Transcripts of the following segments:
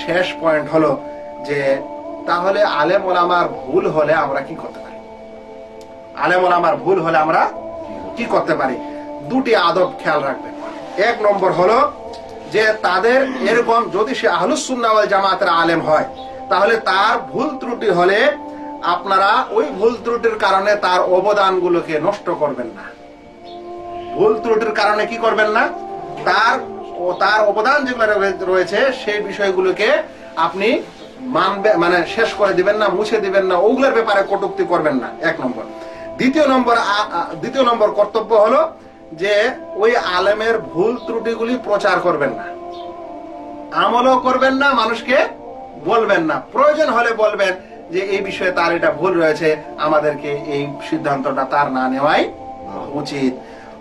শেষ পয়েন্ট হলো যে তাহলে আলেম ওলামার ভুল হলে আমরা কি করতে পারি? আলেম ওলামার ভুল হলে আমরা কি করতে পারি? দুটি আদব খেয়াল রাখবেন। এক নম্বর হলো যে তাদের এরকম যদি সে আহলুস সুন্নাহ ওয়াল জামাতের আলেম হয় তাহলে তার ভুল ত্রুটি হলে আপনারা ওই ভুল ত্রুটির কারণে তার অবদানগুলোকে নষ্ট করবেন না। ভুল ত্রুটির কারণে কি করবেন না? তার অবদান যেগুলো রয়েছে সেই বিষয়গুলোকে আপনি মানে শেষ করে দিবেন না, মুছে দিবেন না, ওগুলোর ব্যাপারে কটূক্তি করবেন না, এক নম্বর। দ্বিতীয় নম্বর কর্তব্য হলো যে ওই আলেমের ভুল ত্রুটিগুলি প্রচার করবেন না, আমলও করবেন না, মানুষকে বলবেন না। প্রয়োজন হলে বলবেন যে এই বিষয়ে তার এটা ভুল রয়েছে, আমাদেরকে এই সিদ্ধান্তটা তার না নেওয়াই উচিত।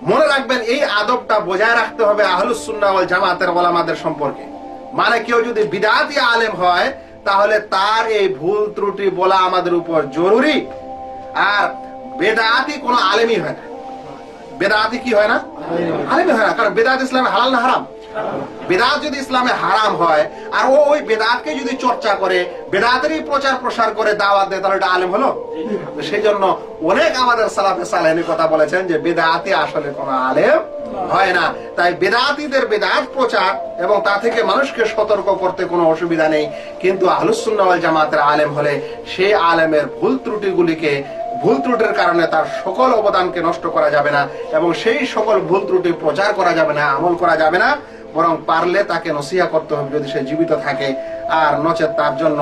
মনে রাখবেন এই আদবটা বজায় রাখতে হবে আহলুস সুন্নাহ ওয়াল জামাতের ওলামাদের সম্পর্কে। মানে কেউ যদি বিদআতি আলেম হয় তাহলে তার এই ভুল ত্রুটি বলা আমাদের উপর জরুরি। আর বেদাতি কোনো আলেমই হয় না। বেদাতি কি হয় না? আলেমই হয় না। কারণ বেদাত ইসলামে হালাল না হারাম? বেদাত যদি ইসলামে হারাম হয় আর ওই বেদাতকে যদি চর্চা করে, বেদাতেরই প্রচার প্রসার করে দাওয়াত দেয়, তাহলে এটা আলেম হলো? সেই জন্য অনেক আমাদের সালাফে সালেহিন কথা বলেছেন যে বেদাতি আসলে কোনো আলেম হয় না। তাই বেদাতিদের বেদাত প্রচার এবং তা থেকে মানুষকে সতর্ক করতে কোনো অসুবিধা নেই। কিন্তু আহলুস সুন্নাহ ওয়াল জামাতের আলেম হলে সেই আলেমের ভুল ত্রুটির কারণে তার সকল অবদানকে নষ্ট করা যাবে না এবং সেই সকল ভুল ত্রুটি প্রচার করা যাবে না, আমল করা যাবে না। বরং পারলে তাকে নসিহত করতে হবে যদি সে জীবিত থাকে, আর নচেত তার জন্য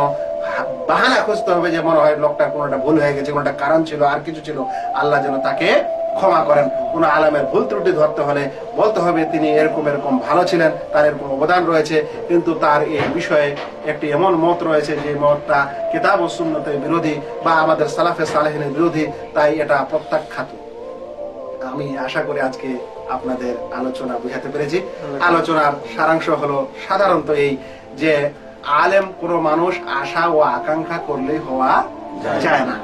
বাহানা খুঁজতে হবে যে মনে হয় লোকটার কোনোটা ভুল হয়ে গেছে, কোনোটা কারণ ছিল, আর কিছু ছিল, আল্লাহ যেন তাকে ক্ষমা করেন। কোন আলেমের ভুল ত্রুটি ধরতে হলে বলতে হবে তিনি এরকম ভালো ছিলেন, তার এরকম অবদান রয়েছে, কিন্তু তার এই বিষয়ে একটি এমন মত রয়েছে যে মতটা কিতাব ও সুন্নতের বিরোধী বা আমাদের সালাফে সালেহিনের বিরোধী, তাই এটা প্রত্যাখ্যাত। আমি আশা করি আজকে আপনাদের আলোচনা বুঝাতে পেরেছি। আলোচনার সারাংশ হলো সাধারণত এই যে আলেম কোন মানুষ আশা ও আকাঙ্ক্ষা করলেই হওয়া যায় না।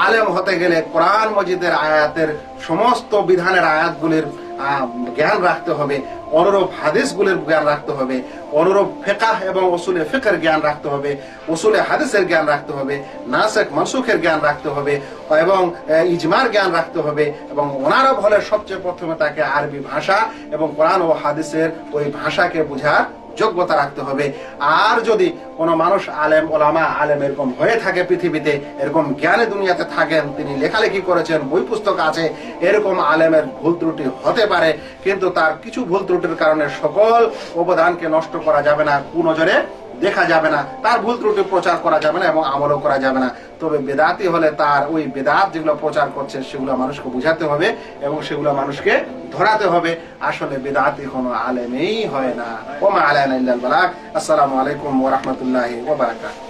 আলেম হতে গেলে কোরআন মজিদের আয়াতের সমস্ত বিধানের আয়াতগুলির জ্ঞান রাখতে হবে, অনুরূপ হাদিসগুলির জ্ঞান রাখতে হবে, অনুরূপ ফিকহ এবং উসুলে ফিকহের জ্ঞান রাখতে হবে, উসুলে হাদিসের জ্ঞান রাখতে হবে, নাসিখ মানসুখের জ্ঞান রাখতে হবে এবং ইজমার জ্ঞান রাখতে হবে। এবং ওনারব হলে সবচেয়ে প্রথমে তাকে আরবি ভাষা এবং কোরআন ও হাদিসের ওই ভাষাকে বোঝার যোগ্যতা রাখতে হবে। আর যদি কোন মানুষ আলেম ওলামা আলেম এরকম হয়ে থাকে, পৃথিবীতে এরকম জ্ঞানে দুনিয়াতে থাকেন, তিনি লেখালেখি করেছেন, বই পুস্তক আছে, এরকম আলেমের ভুল ত্রুটি হতে পারে, কিন্তু তার কিছু ভুল ত্রুটির কারণে সকল অবদানকে নষ্ট করা যাবে না, কুনজরে দেখা যাবে না, তার ভুল ত্রুটি প্রচার করা যাবে না এবং আমলও করা যাবে না। তবে বেদাতি হলে তার ওই বেদাত যেগুলো প্রচার করছে সেগুলো মানুষকে বুঝাতে হবে এবং সেগুলো মানুষকে ধরাতে হবে। আসলে বেদাতি কোনো আলেমেই হয় না। ওমা আলাইনা ইল্লাল বালাগ। আসসালামু আলাইকুম ওয়া রাহমাতুল্লাহি ওয়া বারাকাতুহু।